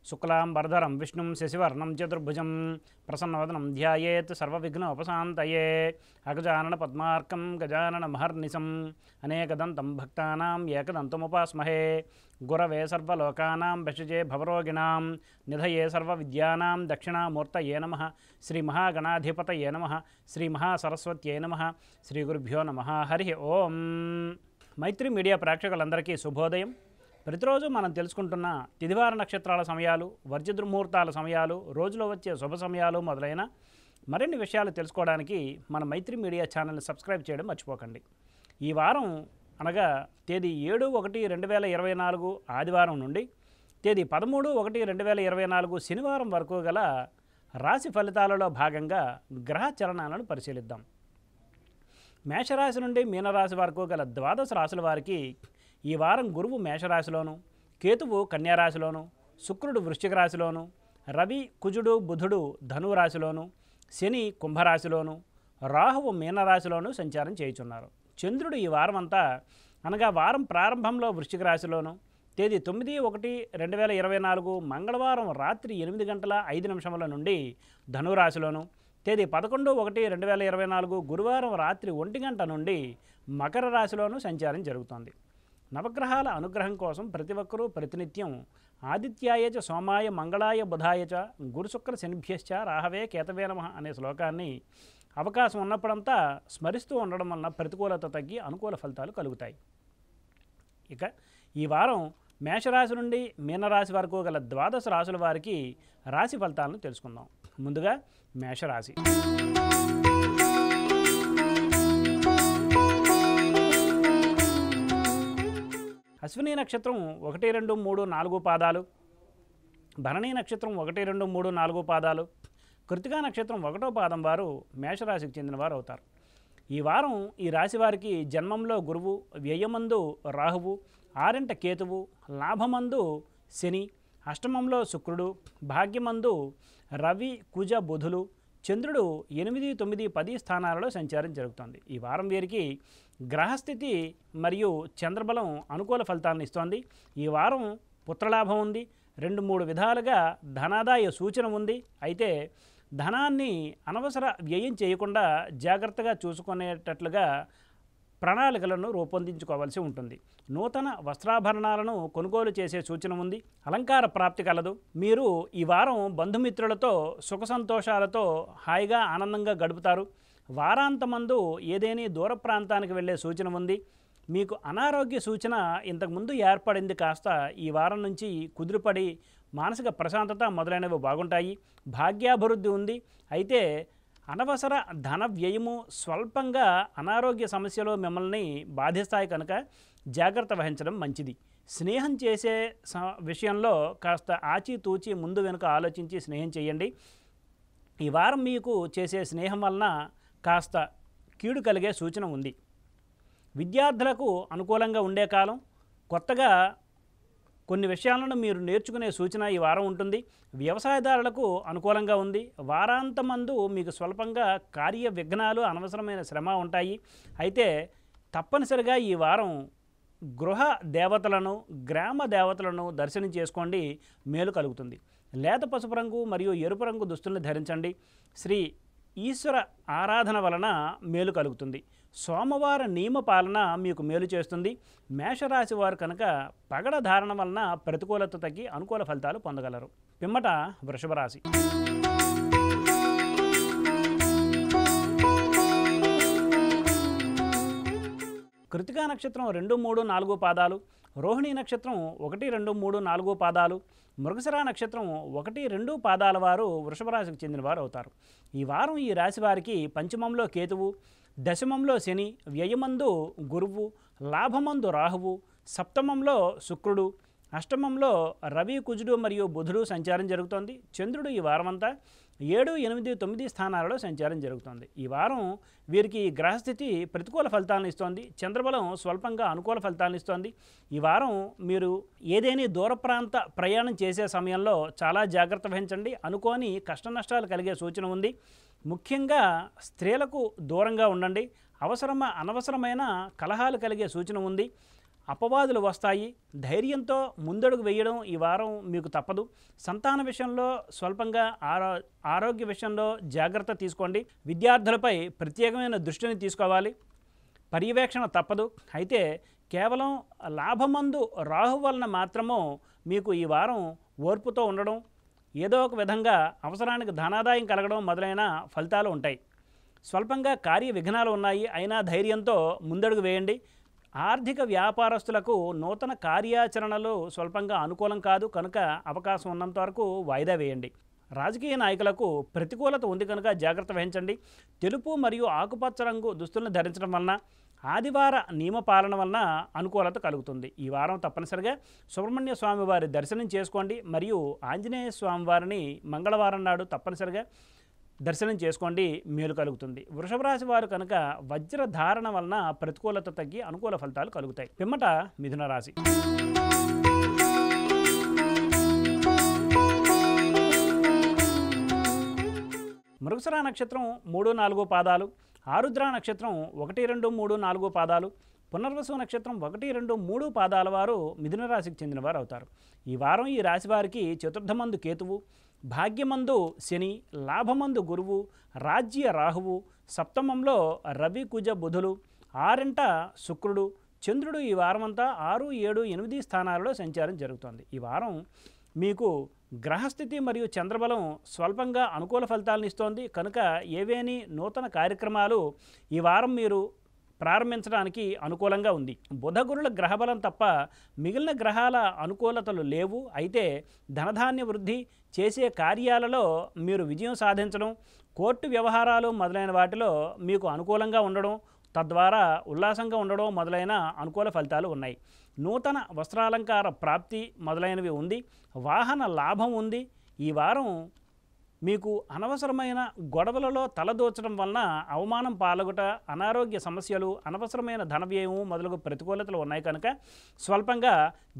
శుక్లాంబరధరం విష్ణుం శశివర్ణం చతుర్భుజం ప్రసన్నవదనం ధ్యాయేత్ సర్వవిఘ్నోపశాంతయే అగజానన పద్మార్కం గజానన మహర్నిశం అనేకదంతం భక్తానాం ఏకదంతముపాస్మహే గురవే సర్వలోకానాం భషజే భవరోగిణాం నిధయే సర్వవిద్యానాం దక్షిణామూర్తయే నమః శ్రీ మహాగణాధిపతయే నమః శ్రీ మహాసరస్వత్యై నమః శ్రీ గురుభ్యో నమః హరి ఓం. మైత్రి మీడియా ప్రేక్షకులందరికీ శుభోదయం. ప్రతిరోజు మనం తెలుసుకుంటున్న తిదివార నక్షత్రాల సమయాలు, వర్జ దుర్ముహూర్తాల సమయాలు, రోజులో వచ్చే శుభ సమయాలు మొదలైన మరిన్ని విషయాలు తెలుసుకోవడానికి మన మైత్రి మీడియా ఛానల్ని సబ్స్క్రైబ్ చేయడం మర్చిపోకండి. ఈ వారం అనగా తేదీ 7/1/2024 ఆదివారం నుండి తేదీ 13/1/2024 శనివారం వరకు గల రాశి ఫలితాలలో భాగంగా గ్రహ చలనాలను పరిశీలిద్దాం. మేషరాశి నుండి మీనరాశి వరకు గల ద్వాదశ రాశుల వారికి ఈ వారం గురువు మేషరాశిలోను, కేతువు కన్యారాశిలోను, శుక్రుడు వృశ్చిక రాశిలోను, రవి కుజుడు బుధుడు ధనురాశిలోను, శని కుంభరాశిలోను, రాహువు మీనరాశిలోను సంచారం చేయుచున్నారు. చంద్రుడు ఈ వారం అంతా అనగా వారం ప్రారంభంలో వృశ్చిక రాశిలోను, తేదీ 9/1/2024 మంగళవారం రాత్రి 8:05 నుండి ధనురాశిలోను, తేదీ 11/1/2024 గురువారం రాత్రి 1 గంట నుండి మకర రాశిలోను సంచారం జరుగుతోంది. నవగ్రహాల అనుగ్రహం కోసం ప్రతి ఒక్కరూ ప్రతినిత్యం ఆదిత్యాయ చ సోమాయ మంగళాయ బుధాయ చ గురుశుక్ర శనిభ్యశ్చ రాహవే కేతవే నమః అనే శ్లోకాన్ని అవకాశం ఉన్నప్పుడంతా స్మరిస్తూ ఉండడం వలన ప్రతికూలత తగ్గి అనుకూల ఫలితాలు కలుగుతాయి. ఇక ఈ వారం మేషరాశి నుండి మీనరాశి వరకు గల ద్వాదశ రాశుల వారికి రాశి ఫలితాలను తెలుసుకుందాం. ముందుగా మేషరాశి. అశ్విని నక్షత్రం 1, 2, 3, 4 పాదాలు, భరణి నక్షత్రం 1, 2, 3, 4 పాదాలు, కృతికా నక్షత్రం 1వ పాదం వారు మేషరాశికి చెందిన వారు అవుతారు. ఈ వారం ఈ రాశి వారికి జన్మంలో గురువు, వ్యయమందు రాహువు, ఆరింట కేతువు, లాభమందు శని, అష్టమంలో శుక్రుడు, భాగ్యమందు రవి కుజ బుధులు, చంద్రుడు 8, 9, 10 స్థానాలలో సంచారం జరుగుతుంది. ఈ వారం వీరికి గ్రహస్థితి మరియు చంద్రబలం అనుకూల ఫలితాలను ఇస్తోంది. ఈ వారం పుత్రలాభం ఉంది. 2-3 విధాలుగా ధనాదాయ సూచన ఉంది. అయితే ధనాన్ని అనవసర వ్యయం చేయకుండా జాగ్రత్తగా చూసుకునేటట్లుగా ప్రణాళికలను రూపొందించుకోవాల్సి ఉంటుంది. నూతన వస్త్రాభరణాలను కొనుగోలు చేసే సూచన ఉంది. అలంకార ప్రాప్తి కలదు. మీరు ఈ వారం బంధుమిత్రులతో సుఖ సంతోషాలతో హాయిగా ఆనందంగా గడుపుతారు. వారాంతమందు ఏదేని దూర ప్రాంతానికి వెళ్ళే సూచన ఉంది. మీకు అనారోగ్య సూచన ఇంతకుముందు ఏర్పడింది, కాస్త ఈ వారం నుంచి కుదురుపడి మానసిక ప్రశాంతత మొదలైనవి బాగుంటాయి. భాగ్యాభివృద్ధి ఉంది. అయితే అనవసర ధన వ్యయము స్వల్పంగా అనారోగ్య సమస్యలు మిమ్మల్ని బాధిస్తాయి కనుక జాగ్రత్త వహించడం మంచిది. స్నేహం చేసే విషయంలో కాస్త ఆచితూచి ముందు వెనుక ఆలోచించి స్నేహం చేయండి. ఈ వారం మీకు చేసే స్నేహం వలన కాస్త కీడు కలిగే సూచన ఉంది. విద్యార్థులకు అనుకూలంగా ఉండే కాలం. కొత్తగా కొన్ని విషయాలను మీరు నేర్చుకునే సూచన ఈ వారం ఉంటుంది. వ్యవసాయదారులకు అనుకూలంగా ఉంది. వారాంతమందు మీకు స్వల్పంగా కార్య విఘ్నాలు, అనవసరమైన శ్రమ ఉంటాయి. అయితే తప్పనిసరిగా ఈ వారం గృహ దేవతలను, గ్రామ దేవతలను దర్శనం చేసుకోండి, మేలు కలుగుతుంది. లేత పసుపు రంగు మరియు ఎరుపు రంగు దుస్తుల్ని ధరించండి. శ్రీ ఈశ్వర ఆరాధన వలన మేలు కలుగుతుంది. సోమవార నియమ పాలన మీకు మేలు చేస్తుంది. మేషరాశి వారు కనుక పగడ ధారణ వలన ప్రతికూలత తగ్గి అనుకూల ఫలితాలు పొందగలరు. పిమ్మట వృషభ రాశి. కృతికా నక్షత్రం 2, 3, 4 పాదాలు, రోహిణి నక్షత్రం 1, 2, 3, 4 పాదాలు, మృగశిర నక్షత్రం 1, 2 పాదాల వారు వృషభ రాశికి చెందిన వారు అవుతారు. ఈ వారం ఈ రాశి వారికి పంచమంలో కేతువు, దశమంలో శని, వ్యయమందు గురువు, లాభమందు రాహువు, సప్తమంలో శుక్రుడు, అష్టమంలో రవి కుజుడు మరియు బుధుడు సంచారం జరుగుతోంది. చంద్రుడు ఈ వారమంతా 7, 8, 9 స్థానాలలో సంచారం జరుగుతోంది. ఈ వారం వీరికి గ్రహస్థితి ప్రతికూల ఫలితాలను ఇస్తోంది. చంద్రబలం స్వల్పంగా అనుకూల ఫలితాలను ఇస్తోంది. ఈ వారం మీరు ఏదేని దూర ప్రాంత ప్రయాణం చేసే సమయంలో చాలా జాగ్రత్త వహించండి. అనుకోని కష్ట నష్టాలు కలిగే సూచన ఉంది. ముఖ్యంగా స్త్రీలకు దూరంగా ఉండండి. అనవసరమైన కలహాలు కలిగే సూచన ఉంది. అపవాదులు వస్తాయి. ధైర్యంతో ముందడుగు వేయడం ఈ వారం మీకు తప్పదు. సంతాన విషయంలో స్వల్పంగా ఆరోగ్య విషయంలో జాగ్రత్త తీసుకోండి. విద్యార్థులపై ప్రత్యేకమైన దృష్టిని తీసుకోవాలి. పర్యవేక్షణ తప్పదు. అయితే కేవలం లాభమందు రాహు వలన మాత్రము మీకు ఈ వారం ఓర్పుతో ఉండడం, ఏదో ఒక విధంగా అవసరానికి ధనాదాయం కలగడం మొదలైన ఫలితాలు ఉంటాయి. స్వల్పంగా కార్య విఘ్నాలు ఉన్నాయి, అయినా ధైర్యంతో ముందడుగు వేయండి. ఆర్థిక వ్యాపారస్తులకు నూతన కార్యాచరణలు స్వల్పంగా అనుకూలం కాదు కనుక అవకాశం ఉన్నంత వరకు వాయిదా వేయండి. రాజకీయ నాయకులకు ప్రతికూలత ఉంది కనుక జాగ్రత్త వహించండి. తెలుపు మరియు ఆకుపచ్చ రంగు దుస్తులను ధరించడం వలన, ఆదివార నియమ పాలన వలన అనుకూలత కలుగుతుంది. ఈ వారం తప్పనిసరిగా సుబ్రహ్మణ్య స్వామి వారి దర్శనం చేసుకోండి. మరియు ఆంజనేయ స్వామి వారిని మంగళవారం నాడు తప్పనిసరిగా దర్శనం చేసుకోండి, మేలు కలుగుతుంది. వృషభ రాశి వారు కనుక వజ్రధారణ వలన ప్రతికూలత తగ్గి అనుకూల ఫలితాలు కలుగుతాయి. పిమ్మట మిథున రాశి. మృగశిర నక్షత్రం 3, 4 పాదాలు, ఆరుద్ర నక్షత్రం 1, 2, 3, 4 పాదాలు, పునర్వసు నక్షత్రం 1, 2, 3 పాదాల వారు మిథున రాశికి చెందినవారు అవుతారు. ఈ వారం ఈ రాశి వారికి చతుర్థమందు కేతువు, భాగ్యమందు శని, లాభమందు గురువు, రాజ్య రాహువు, సప్తమంలో రవి కుజ బుధులు, 6ంట శుక్రుడు, చంద్రుడు ఈ వారమంతా 6, 7, 8 స్థానాలలో సంచారం జరుగుతోంది. ఈ వారం మీకు గ్రహస్థితి మరియు చంద్రబలం స్వల్పంగా అనుకూల ఫలితాలను ఇస్తోంది కనుక ఏవేని నూతన కార్యక్రమాలు ఈ వారం మీరు ప్రారంభించడానికి అనుకూలంగా ఉంది. బుధగురుల గ్రహబలం తప్ప మిగిలిన గ్రహాల అనుకూలతలు లేవు. అయితే ధనధాన్య వృద్ధి చేసే కార్యాలలో మీరు విజయం సాధించడం, కోర్టు వ్యవహారాలు మొదలైన వాటిలో మీకు అనుకూలంగా ఉండడం, తద్వారా ఉల్లాసంగా ఉండడం మొదలైన అనుకూల ఫలితాలు ఉన్నాయి. నూతన వస్త్రాలంకార ప్రాప్తి మొదలైనవి ఉంది. వాహన లాభం ఉంది. ఈ వారం మీకు అనవసరమైన గొడవలలో తలదోచడం వలన అవమానం పాల్గొట, అనారోగ్య సమస్యలు, అనవసరమైన ధన వ్యయము మొదలగు ప్రతికూలతలు ఉన్నాయి కనుక స్వల్పంగా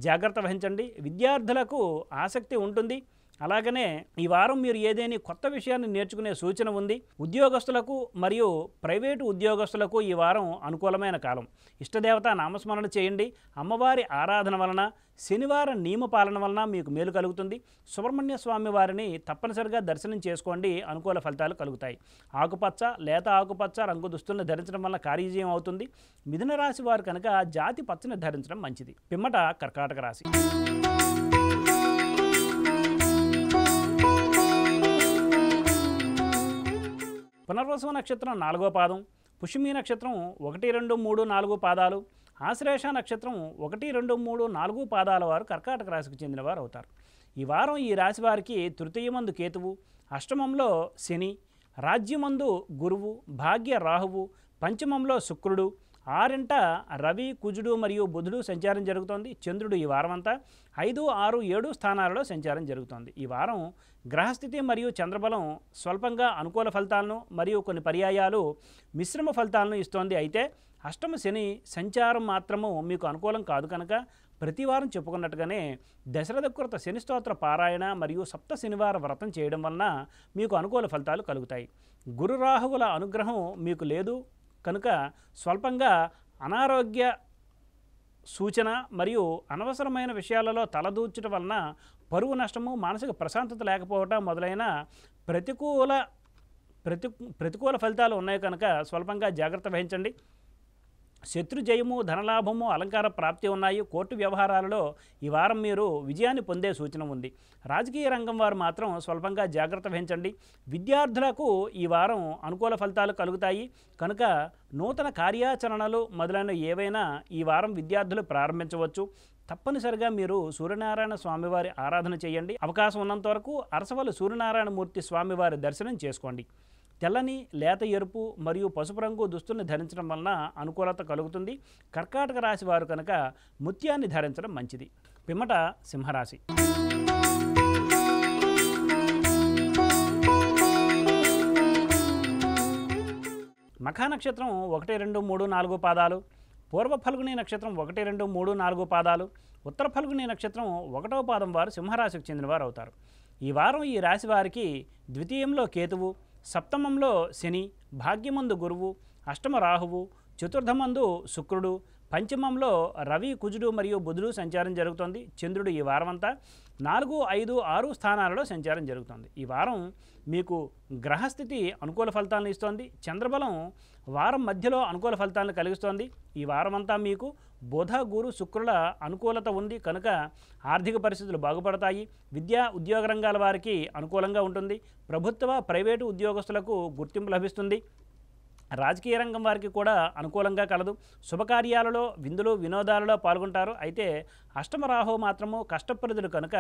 జాగ్రత్త వహించండి. విద్యార్థులకు ఆసక్తి ఉంటుంది. అలాగనే ఈ వారం మీరు ఏదైనా కొత్త విషయాన్ని నేర్చుకునే సూచన ఉంది. ఉద్యోగస్తులకు మరియు ప్రైవేటు ఉద్యోగస్తులకు ఈ వారం అనుకూలమైన కాలం. ఇష్టదేవత నామస్మరణ చేయండి. అమ్మవారి ఆరాధన వలన, శనివార నియమ పాలన వలన మీకు మేలు కలుగుతుంది. సుబ్రహ్మణ్య స్వామి వారిని తప్పనిసరిగా దర్శనం చేసుకోండి, అనుకూల ఫలితాలు కలుగుతాయి. ఆకుపచ్చ, లేత ఆకుపచ్చ రంగు దుస్తులను ధరించడం వల్ల కార్యజయం అవుతుంది. మిథున రాశి వారు కనుక జాతి పచ్చని ధరించడం మంచిది. పిమ్మట కర్కాటక రాశి. పునర్వసు నక్షత్రం 4వ పాదం, పుష్యమి నక్షత్రం 1, 2, 3, 4 పాదాలు, ఆశ్లేష నక్షత్రం 1, 2, 3, 4 పాదాల వారు కర్కాటక రాశికి చెందినవారు అవుతారు. ఈ వారం ఈ రాశి వారికి తృతీయమందు కేతువు, అష్టమంలో శని, రాజ్యమందు గురువు, భాగ్య రాహువు, పంచమంలో శుక్రుడు, 6ంట రవి కుజుడు మరియు బుధుడు సంచారం జరుగుతోంది. చంద్రుడు ఈ వారమంతా 5, 6, 7 స్థానాలలో సంచారం జరుగుతోంది. ఈ వారం గ్రహస్థితి మరియు చంద్రబలం స్వల్పంగా అనుకూల ఫలితాలను మరియు కొన్ని పర్యాయాలు మిశ్రమ ఫలితాలను ఇస్తోంది. అయితే అష్టమ శని సంచారం మాత్రము మీకు అనుకూలం కాదు కనుక ప్రతి వారం చెప్పుకున్నట్టుగానే దశరథకృత శని స్తోత్ర పారాయణ మరియు సప్త శనివార వ్రతం చేయడం వలన మీకు అనుకూల ఫలితాలు కలుగుతాయి. గురు రాహువుల అనుగ్రహం మీకు లేదు కనుక స్వల్పంగా అనారోగ్య సూచన మరియు అనవసరమైన విషయాలలో తలదూర్చడం వలన పరువు నష్టము, మానసిక ప్రశాంతత లేకపోవటం మొదలైన ప్రతికూల ఫలితాలు ఉన్నాయి కనుక స్వల్పంగా జాగ్రత్త వహించండి. శత్రు జయము, ధనలాభము, అలంకార ప్రాప్తి ఉన్నాయి. కోర్టు వ్యవహారాలలో ఈ వారం మీరు విజయాన్ని పొందే సూచన ఉంది. రాజకీయ రంగం వారు మాత్రం స్వల్పంగా జాగ్రత్త వహించండి. విద్యార్థులకు ఈ వారం అనుకూల ఫలితాలు కలుగుతాయి కనుక నూతన కార్యాచరణలు మొదలైన ఏవైనా ఈ వారం విద్యార్థులు ప్రారంభించవచ్చు. తప్పనిసరిగా మీరు సూర్యనారాయణ స్వామివారి ఆరాధన చేయండి. అవకాశం ఉన్నంత వరకు అరసవల్లి సూర్యనారాయణమూర్తి స్వామివారి దర్శనం చేసుకోండి. తెల్లని, లేత ఎరుపు మరియు పసుపు రంగు దుస్తుల్ని ధరించడం వలన అనుకూలత కలుగుతుంది. కర్కాటక రాశి వారు కనుక ముత్యాన్ని ధరించడం మంచిది. పిమ్మట సింహరాశి. మఖా నక్షత్రం 1, 2, 3, 4 పాదాలు, పూర్వ ఫల్గుని నక్షత్రం 1, 2, 3, 4 పాదాలు, ఉత్తర ఫల్గుని నక్షత్రం 1వ పాదం వారు సింహరాశికి చెందినవారు అవుతారు. ఈ వారం ఈ రాశి వారికి ద్వితీయంలో కేతువు, సప్తమంలో శని, భాగ్యమందు గురువు, అష్టమ రాహువు, చతుర్థమందు శుక్రుడు, పంచమంలో రవి కుజుడు మరియు బుధుడు సంచారం జరుగుతుంది. చంద్రుడు ఈ వారం అంతా 4, 5, 6 స్థానాలలో సంచారం జరుగుతుంది. ఈ వారం మీకు గ్రహస్థితి అనుకూల ఫలితాలను ఇస్తోంది. చంద్రబలం వారం మధ్యలో అనుకూల ఫలితాలను కలిగిస్తోంది. ఈ వారం అంతా మీకు బుధ గురు శుక్రుల అనుకూలత ఉంది కనుక ఆర్థిక పరిస్థితులు బాగుపడతాయి. విద్యా ఉద్యోగ రంగాల వారికి అనుకూలంగా ఉంటుంది. ప్రభుత్వ ప్రైవేటు ఉద్యోగస్తులకు గుర్తింపు లభిస్తుంది. రాజకీయ రంగం వారికి కూడా అనుకూలంగా కలదు. శుభకార్యాలలో విందులు వినోదాలలో పాల్గొంటారు. అయితే అష్టమ రాహు మాత్రము కష్టప్రదులు కనుక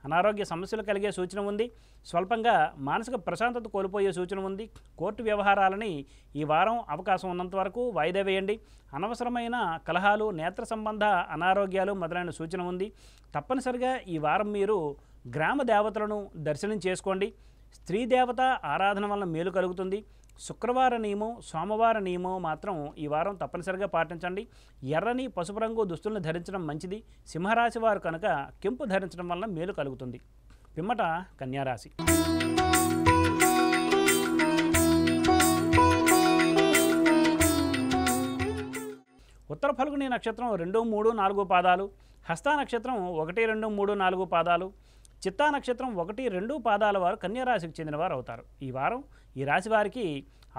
అనారోగ్య సమస్యలు కలిగే సూచన ఉంది. స్వల్పంగా మానసిక ప్రశాంతత కోల్పోయే సూచన ఉంది. కోర్టు వ్యవహారాలని ఈ వారం అవకాశం ఉన్నంత వరకు వాయిదా వేయండి. అనవసరమైన కలహాలు, నేత్ర సంబంధ అనారోగ్యాలు మొదలైన సూచన ఉంది. తప్పనిసరిగా ఈ వారం మీరు గ్రామ దేవతలను దర్శనం చేసుకోండి. స్త్రీ దేవత ఆరాధన వలన మేలు కలుగుతుంది. శుక్రవార నియమం, సోమవార నియమం మాత్రం ఈ వారం తప్పనిసరిగా పాటించండి. ఎర్రని పసుపు రంగు దుస్తులను ధరించడం మంచిది. సింహరాశి వారు కనుక కెంపు ధరించడం వలన మేలు కలుగుతుంది. పిమ్మట కన్యారాశి. ఉత్తర ఫల్గుని నక్షత్రం 2, 3, 4 పాదాలు, హస్త నక్షత్రం 1, 2, 3, 4 పాదాలు, చిత్తా నక్షత్రం 1, 2 పాదాల వారు కన్యారాశికి చెందినవారు అవుతారు. ఈ వారం ఈ రాశి వారికి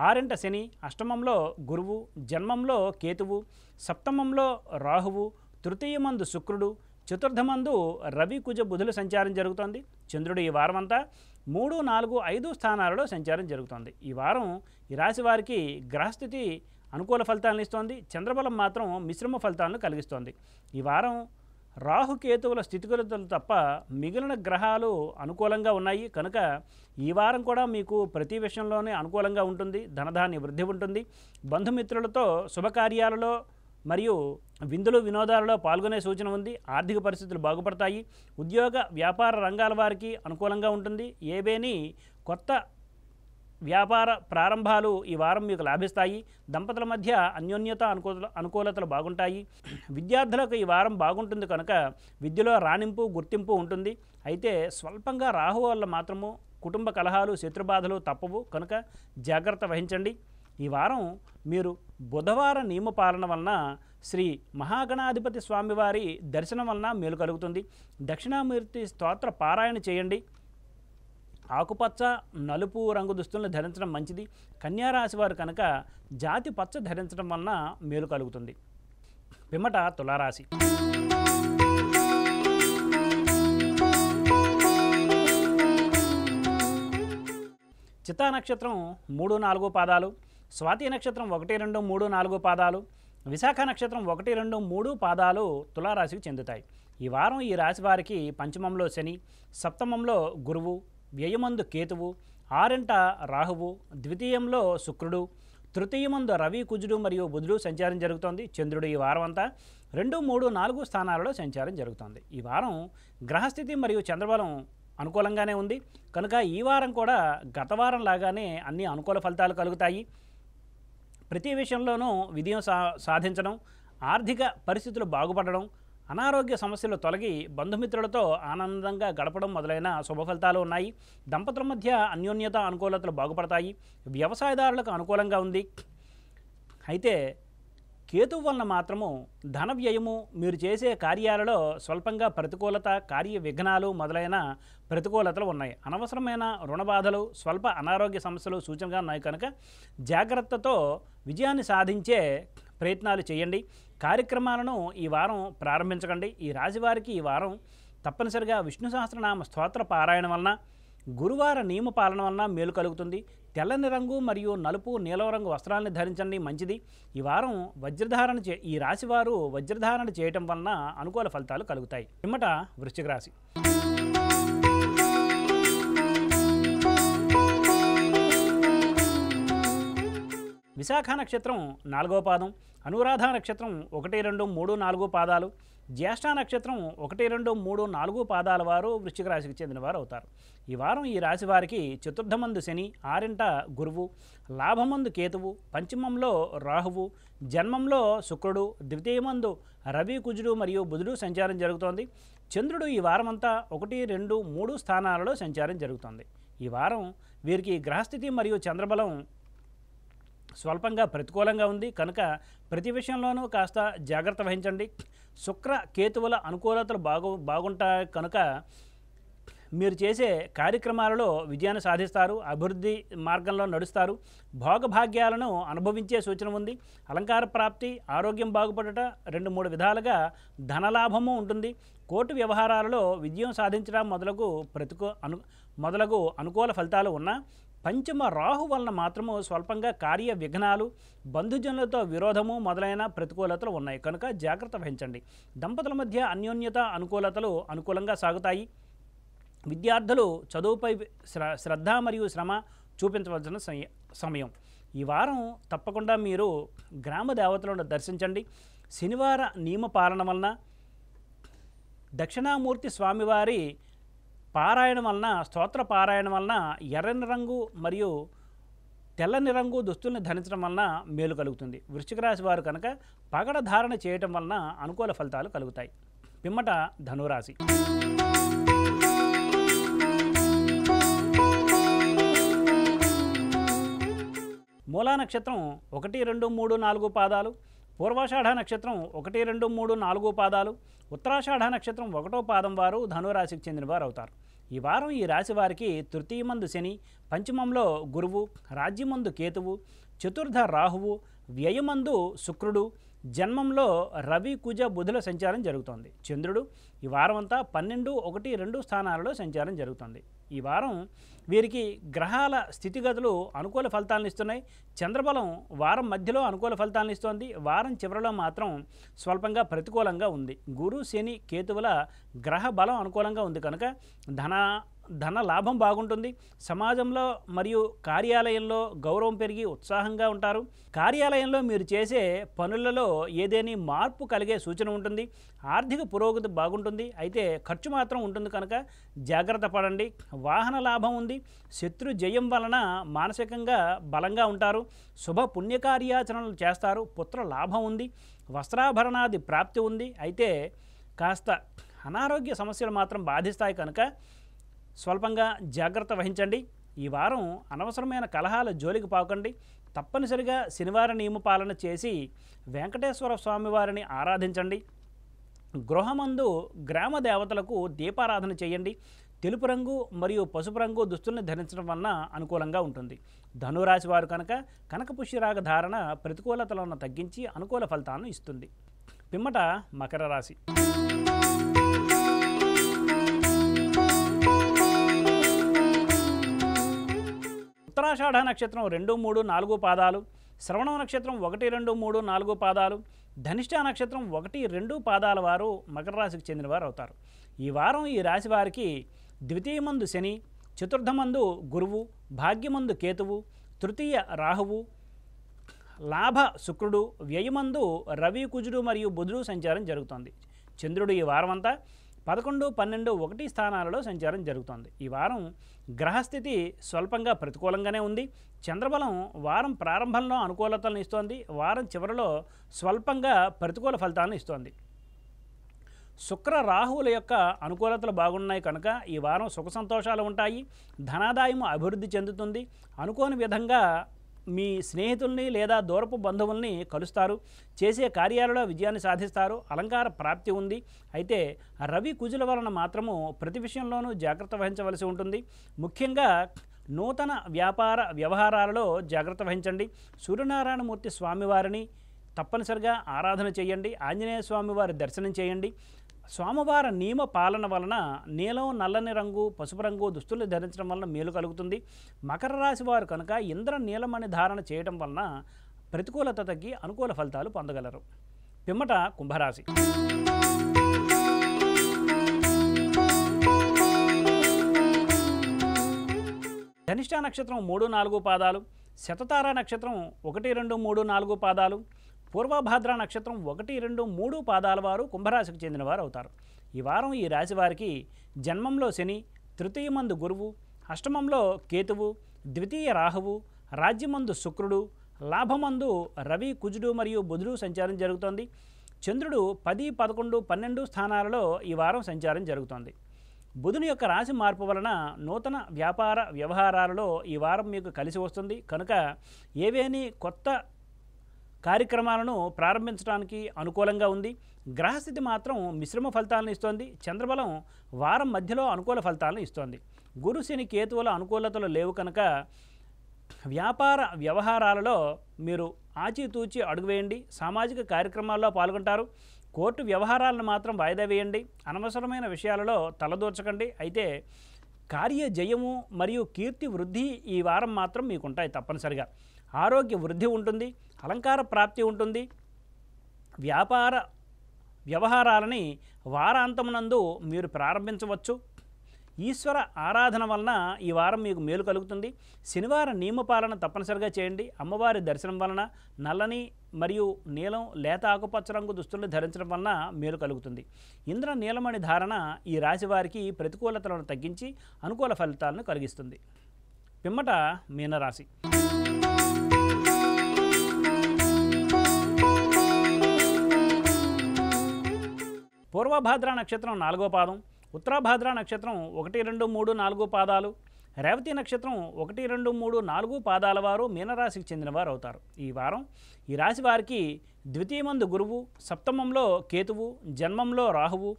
6ంట శని, అష్టమంలో గురువు, జన్మంలో కేతువు, సప్తమంలో రాహువు, తృతీయమందు శుక్రుడు, చతుర్థమందు రవి కుజ బుధుల సంచారం జరుగుతోంది. చంద్రుడు ఈ వారం అంతా 3, 4, 5 స్థానాలలో సంచారం జరుగుతోంది. ఈ వారం ఈ రాశి వారికి గ్రహస్థితి అనుకూల ఫలితాలను ఇస్తోంది. చంద్రబలం మాత్రం మిశ్రమ ఫలితాలను కలిగిస్తోంది. ఈ వారం రాహుకేతువుల స్థితిగతులు తప్ప మిగిలిన గ్రహాలు అనుకూలంగా ఉన్నాయి కనుక ఈ వారం కూడా మీకు ప్రతి విషయంలోనే అనుకూలంగా ఉంటుంది. ధనధాన్య వృద్ధి ఉంటుంది. బంధుమిత్రులతో శుభకార్యాలలో మరియు విందులు వినోదాలలో పాల్గొనే సూచన ఉంది. ఆర్థిక పరిస్థితులు బాగుపడతాయి. ఉద్యోగ వ్యాపార రంగాల వారికి అనుకూలంగా ఉంటుంది. ఏవేని కొత్త వ్యాపార ప్రారంభాలు ఈ వారం మీకు లాభిస్తాయి. దంపతుల మధ్య అన్యోన్యత అనుకూలతలు బాగుంటాయి. విద్యార్థులకు ఈ వారం బాగుంటుంది కనుక విద్యలో రాణింపు గుర్తింపు ఉంటుంది. అయితే స్వల్పంగా రాహు వల్ల మాత్రము కుటుంబ కలహాలు శత్రుబాధలు తప్పవు కనుక జాగ్రత్త వహించండి. ఈ వారం మీరు బుధవార నియమ పాలన వలన శ్రీ మహాగణాధిపతి స్వామివారి దర్శనం వలన మేలు కలుగుతుంది. దక్షిణామూర్తి స్తోత్ర పారాయణ చేయండి. ఆకుపచ్చ నలుపు రంగు దుస్తులను ధరించడం మంచిది. కన్యారాశి వారు కనుక జాతి పచ్చ ధరించడం వలన మేలు కలుగుతుంది. పిమ్మట తులారాశి. చిత్తా నక్షత్రం 3, 4 పాదాలు, స్వాతి నక్షత్రం 1, 2, 3, 4 పాదాలు, విశాఖ నక్షత్రం 1, 2, 3 పాదాలు తులారాశికి చెందుతాయి. ఈ వారం ఈ రాశి వారికి పంచమంలో శని, సప్తమంలో గురువు, వ్యయమందు కేతువు, 6ంట రాహువు, ద్వితీయంలో శుక్రుడు, తృతీయమందు రవి కుజుడు మరియు బుధుడు సంచారం జరుగుతోంది. చంద్రుడు ఈ వారం అంతా 2, 3, 4 స్థానాలలో సంచారం జరుగుతోంది. ఈ వారం గ్రహస్థితి మరియు చంద్రబలం అనుకూలంగానే ఉంది కనుక ఈ వారం కూడా గత వారం లాగానే అన్ని అనుకూల ఫలితాలు కలుగుతాయి. ప్రతి విషయంలోనూ విజయం సాధించడం, ఆర్థిక పరిస్థితులు బాగుపడడం, అనారోగ్య సమస్యలు తొలగి బంధుమిత్రులతో ఆనందంగా గడపడం మొదలైన శుభ ఫలితాలు ఉన్నాయి. దంపతుల మధ్య అన్యోన్యత అనుకూలతలు బాగుపడతాయి. వ్యవసాయదారులకు అనుకూలంగా ఉంది. అయితే కేతువు వలన మాత్రము ధన వ్యయము, మీరు చేసే కార్యాలలో స్వల్పంగా ప్రతికూలత, కార్య విఘ్నాలు మొదలైన ప్రతికూలతలు ఉన్నాయి. అనవసరమైన రుణ బాధలు, స్వల్ప అనారోగ్య సమస్యలు సూచనగా ఉన్నాయి కనుక జాగ్రత్తతో విజయాన్ని సాధించే ప్రయత్నాలు చేయండి. కార్యక్రమాలను ఈ వారం ప్రారంభించకండి. ఈ రాశివారికి ఈ వారం తప్పనిసరిగా విష్ణు సహస్రనామ స్తోత్ర పారాయణ వలన, గురువార నియమ పాలన వలన మేలు కలుగుతుంది. తెల్లని రంగు మరియు నలుపు నీలం రంగు వస్త్రాలను ధరించండి మంచిది. ఈ వారం వజ్రధారణ ఈ రాశివారు వజ్రధారణ చేయటం వలన అనుకూల ఫలితాలు కలుగుతాయి. పిమ్మట వృశ్చిక రాశి. విశాఖ నక్షత్రం 4వ పాదం, అనురాధ నక్షత్రం 1, 2, 3, 4 పాదాలు, జ్యేష్ఠ నక్షత్రం 1, 2, 3, 4 పాదాల వారు వృశ్చిక రాశికి చెందినవారు అవుతారు. ఈ వారం ఈ రాశి వారికి చతుర్థమందు శని, 6ంట గురువు, లాభమందు కేతువు, పంచమంలో రాహువు, జన్మంలో శుక్రుడు, ద్వితీయమందు రవి కుజుడు మరియు బుధుడు సంచారం జరుగుతోంది. చంద్రుడు ఈ వారమంతా 1, 2, 3 స్థానాలలో సంచారం జరుగుతోంది. ఈ వారం వీరికి గ్రహస్థితి మరియు చంద్రబలం స్వల్పంగా ప్రతికూలంగా ఉంది కనుక ప్రతి విషయంలోనూ కాస్త జాగ్రత్త వహించండి. శుక్ర కేతువుల అనుకూలతలు బాగుంటాయి కనుక మీరు చేసే కార్యక్రమాలలో విజయాన్ని సాధిస్తారు, అభివృద్ధి మార్గంలో నడుస్తారు, భోగభాగ్యాలను అనుభవించే సూచన ఉంది. అలంకార ప్రాప్తి, ఆరోగ్యం బాగుపడట, 2-3 విధాలుగా ధనలాభము ఉంటుంది. కోర్టు వ్యవహారాలలో విజయం సాధించడం మొదలగు అనుకూల ఫలితాలు ఉన్నా పంచమ రాహు వలన మాత్రము స్వల్పంగా కార్య విఘ్నాలు, బంధుజనులతో విరోధము మొదలైన ప్రతికూలతలు ఉన్నాయి కనుక జాగ్రత్త వహించండి. దంపతుల మధ్య అన్యోన్యత అనుకూలతలు అనుకూలంగా సాగుతాయి. విద్యార్థులు చదువుపై శ్రద్ధ మరియు శ్రమ చూపించవలసిన సమయం. ఈ వారం తప్పకుండా మీరు గ్రామ దేవతలను దర్శించండి. శనివార నియమ పాలన వలన, దక్షిణామూర్తి స్వామివారి పారాయణం వలన, స్తోత్ర పారాయణం వలన ఎర్రని రంగు మరియు తెల్లని రంగు దుస్తుల్ని ధరించడం వలన మేలు కలుగుతుంది. వృశ్చిక రాశి వారు కనుక పగడ ధారణ చేయటం వలన అనుకూల ఫలితాలు కలుగుతాయి. పిమ్మట ధనురాశి. మూలా నక్షత్రం 1, 2, 3, 4 పాదాలు, పూర్వాషాఢ నక్షత్రం 1, 2, 3, 4 పాదాలు, ఉత్తరాషాఢ నక్షత్రం 1వ పాదం వారు ధనురాశికి చెందిన వారు అవుతారు. ఈ వారం ఈ రాశి వారికి తృతీయమందు శని, పంచమంలో గురువు, రాజ్యమందు కేతువు, చతుర్థ రాహువు, వ్యయమందు శుక్రుడు, జన్మంలో రవి, కుజ, బుధుల సంచారం జరుగుతోంది. చంద్రుడు ఈ వారం అంతా 12, 1, 2 స్థానాలలో సంచారం జరుగుతుంది. ఈ వారం వీరికి గ్రహాల స్థితిగతులు అనుకూల ఫలితాలను ఇస్తున్నాయి. చంద్రబలం వారం మధ్యలో అనుకూల ఫలితాలను ఇస్తోంది. వారం చివరిలో మాత్రం స్వల్పంగా ప్రతికూలంగా ఉంది. గురు, శని, కేతువుల గ్రహ బలం అనుకూలంగా ఉంది కనుక ధన లాభం బాగుంటుంది. సమాజంలో మరియు కార్యాలయంలో గౌరవం పెరిగి ఉత్సాహంగా ఉంటారు. కార్యాలయంలో మీరు చేసే పనులలో ఏదేని మార్పు కలిగే సూచన ఉంటుంది. ఆర్థిక పురోగతి బాగుంటుంది. అయితే ఖర్చు మాత్రం ఉంటుంది కనుక జాగ్రత్త పడండి. వాహన లాభం ఉంది. శత్రు జయం వలన మానసికంగా బలంగా ఉంటారు. శుభ పుణ్యకార్యాచరణలు చేస్తారు. పుత్ర లాభం ఉంది. వస్త్రాభరణాది ప్రాప్తి ఉంది. అయితే కాస్త అనారోగ్య సమస్యలు మాత్రం బాధిస్తాయి కనుక స్వల్పంగా జాగ్రత్త వహించండి. ఈ వారం అనవసరమైన కలహాల జోలికి పోకండి. తప్పనిసరిగా శనివార నియమపాలన చేసి వెంకటేశ్వర స్వామివారిని ఆరాధించండి. గృహమందు గ్రామ దేవతలకు దీపారాధన చేయండి. తెలుపు రంగు మరియు పసుపు రంగు దుస్తుల్ని ధరించడం వలన అనుకూలంగా ఉంటుంది. ధనురాశి వారు కనుక కనకపుష్యరాగ ధారణ ప్రతికూలతలను తగ్గించి అనుకూల ఫలితాలను ఇస్తుంది. పిమ్మట మకర రాశి. ఉత్తరాషాఢ నక్షత్రం 2, 3, 4 పాదాలు, శ్రవణ నక్షత్రం 1, 2, 3, 4 పాదాలు, ధనిష్ట నక్షత్రం 1, 2 పాదాల వారు మకర రాశికి చెందిన వారు అవుతారు. ఈ వారం ఈ రాశి వారికి ద్వితీయమందు శని, చతుర్థమందు గురువు, భాగ్యమందు కేతువు, తృతీయ రాహువు, లాభ శుక్రుడు, వ్యయమందు రవి, కుజుడు మరియు బుధుడు సంచారం జరుగుతోంది. చంద్రుడు ఈ వారం అంతా 11, 12, 1 స్థానాలలో సంచారం జరుగుతోంది. ఈ వారం గ్రహస్థితి స్వల్పంగా ప్రతికూలంగానే ఉంది. చంద్రబలం వారం ప్రారంభంలో అనుకూలతలను ఇస్తోంది. వారం చివరిలో స్వల్పంగా ప్రతికూల ఫలితాలను ఇస్తోంది. శుక్ర రాహువుల యొక్క అనుకూలతలు బాగున్నాయి కనుక ఈ వారం సుఖ సంతోషాలు ఉంటాయి. ధనాదాయం అభివృద్ధి చెందుతుంది. అనుకోని విధంగా మీ స్నేహితుల్ని లేదా దూరపు బంధువుల్ని కలుస్తారు. చేసే కార్యాలలో విజయాన్ని సాధిస్తారు. అలంకార ప్రాప్తి ఉంది. అయితే రవి, కుజుల వలన మాత్రము ప్రతి విషయంలోనూ జాగ్రత్త వహించవలసి ఉంటుంది. ముఖ్యంగా నూతన వ్యాపార వ్యవహారాలలో జాగ్రత్త వహించండి. సూర్యనారాయణమూర్తి స్వామివారిని తప్పనిసరిగా ఆరాధన చేయండి. ఆంజనేయ స్వామివారి దర్శనం చేయండి. సోమవార నియమ పాలన వలన నీలం, నల్లని రంగు, పసుపు రంగు దుస్తులు ధరించడం వలన మేలు కలుగుతుంది. మకర రాశి వారు కనుక ఇంద్ర నీలమణి ధారణ చేయడం వలన ప్రతికూలత తగ్గి అనుకూల ఫలితాలు పొందగలరు. పిమ్మట కుంభరాశి. ధనిష్ట నక్షత్రం 3, 4 పాదాలు, శతతార నక్షత్రం 1, 2, 3, 4 పాదాలు, పూర్వభాద్ర నక్షత్రం 1, 2, 3 పాదాల వారు కుంభరాశికి చెందిన వారు అవుతారు. ఈ వారం ఈ రాశి వారికి జన్మంలో శని, తృతీయమందు గురువు, అష్టమంలో కేతువు, ద్వితీయ రాహువు, రాజ్యమందు శుక్రుడు, లాభమందు రవి, కుజుడు మరియు బుధుడు సంచారం జరుగుతోంది. చంద్రుడు 10, 11, 12 స్థానాలలో ఈ వారం సంచారం జరుగుతోంది. బుధుని యొక్క రాశి మార్పు వలన నూతన వ్యాపార వ్యవహారాలలో ఈ వారం మీకు కలిసి వస్తుంది కనుక ఏవేని కొత్త కార్యక్రమాలను ప్రారంభించడానికి అనుకూలంగా ఉంది. గ్రహస్థితి మాత్రం మిశ్రమ ఫలితాలను ఇస్తోంది. చంద్రబలం వారం మధ్యలో అనుకూల ఫలితాలను ఇస్తోంది. గురు శని కేతువుల అనుకూలతలు లేవు కనుక వ్యాపార వ్యవహారాలలో మీరు ఆచితూచి అడుగు వేయండి. సామాజిక కార్యక్రమాల్లో పాల్గొంటారు. కోర్టు వ్యవహారాలను మాత్రం వాయిదా వేయండి. అనవసరమైన విషయాలలో తలదూర్చకండి. అయితే కార్య జయము మరియు కీర్తి వృద్ధి ఈ వారం మాత్రం మీకుంటాయి తప్పనిసరిగా. ఆరోగ్య వృద్ధి ఉంటుంది. అలంకార ప్రాప్తి ఉంటుంది. వ్యాపార వ్యవహారాలని వారాంతమునందు మీరు ప్రారంభించవచ్చు. ఈశ్వర ఆరాధన వలన ఈ వారం మీకు మేలు కలుగుతుంది. శనివారం నియమపాలన తప్పనిసరిగా చేయండి. అమ్మవారి దర్శనం వలన నల్లని మరియు నీలం లేత ఆకుపచ్చ రంగు దుస్తులను ధరించడం వలన మేలు కలుగుతుంది. ఇంద్ర నీలమణి ధారణ ఈ రాశి వారికి ప్రతికూలతలను తగ్గించి అనుకూల ఫలితాలను కలిగిస్తుంది. పిమ్మట మీనరాశి. పూర్వభాద్ర నక్షత్రం 4వ పాదం, ఉత్తరాభాద్ర నక్షత్రం 1, 2, 3, 4 పాదాలు, రేవతి నక్షత్రం 1, 2, 3, 4 పాదాల వారు మీనరాశికి చెందినవారు అవుతారు. ఈ వారం ఈ రాశి వారికి ద్వితీయమందు గురువు, సప్తమంలో కేతువు, జన్మంలో రాహువు,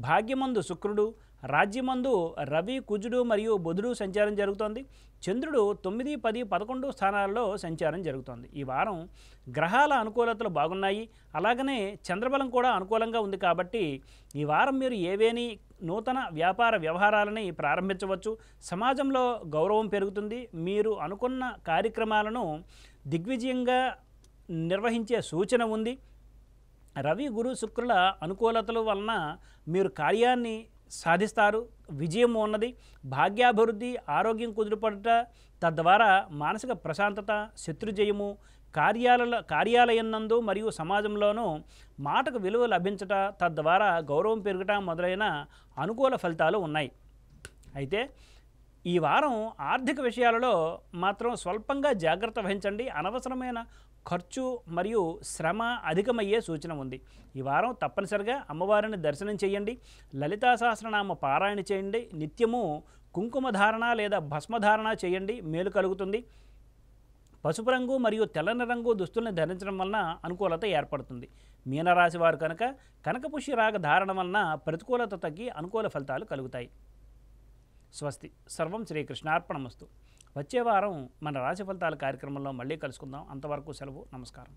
భాగ్యమందు శుక్రుడు, రాజ్యమందు రవి, కుజుడు మరియు బుధుడు సంచారం జరుగుతోంది. చంద్రుడు 9, 10, 11 స్థానాల్లో సంచారం జరుగుతోంది. ఈ వారం గ్రహాల అనుకూలతలు బాగున్నాయి. అలాగనే చంద్రబలం కూడా అనుకూలంగా ఉంది కాబట్టి ఈ వారం మీరు ఏవేని నూతన వ్యాపార వ్యవహారాలని ప్రారంభించవచ్చు. సమాజంలో గౌరవం పెరుగుతుంది. మీరు అనుకున్న కార్యక్రమాలను దిగ్విజయంగా నిర్వహించే సూచన ఉంది. రవి, గురు, శుక్రుల అనుకూలతల వలన మీరు కార్యాన్ని సాధిస్తారు. విజయం ఉన్నది. భాగ్యాభివృద్ధి, ఆరోగ్యం కుదురుపడుట, తద్వారా మానసిక ప్రశాంతత, శత్రుజయము, కార్యాలయం నందు మరియు సమాజంలోనూ మాటకు విలువ లభించట, తద్వారా గౌరవం పెరుగుట మొదలైన అనుకూల ఫలితాలు ఉన్నాయి. అయితే ఈ వారం ఆర్థిక విషయాలలో మాత్రం స్వల్పంగా జాగ్రత్త వహించండి. అనవసరమైన ఖర్చు మరియు శ్రమ అధికమయ్యే సూచన ఉంది. ఈ వారం తప్పనిసరిగా అమ్మవారిని దర్శనం చేయండి. లలితా సహస్రనామ పారాయణ చేయండి. నిత్యము కుంకుమ ధారణ లేదా భస్మధారణ చేయండి, మేలు కలుగుతుంది. పసుపు రంగు మరియు తెల్లని రంగు దుస్తుల్ని ధరించడం వలన అనుకూలత ఏర్పడుతుంది. మీనరాశి వారు కనుక కనకపుష్య రాగ ధారణ వలన ప్రతికూలత తగ్గి అనుకూల ఫలితాలు కలుగుతాయి. స్వస్తి. సర్వం శ్రీకృష్ణార్పణమస్తు. వచ్చే వారం మన రాశి ఫలితాల కార్యక్రమంలో మళ్ళీ కలుసుకుందాం. అంతవరకు సెలవు. నమస్కారం.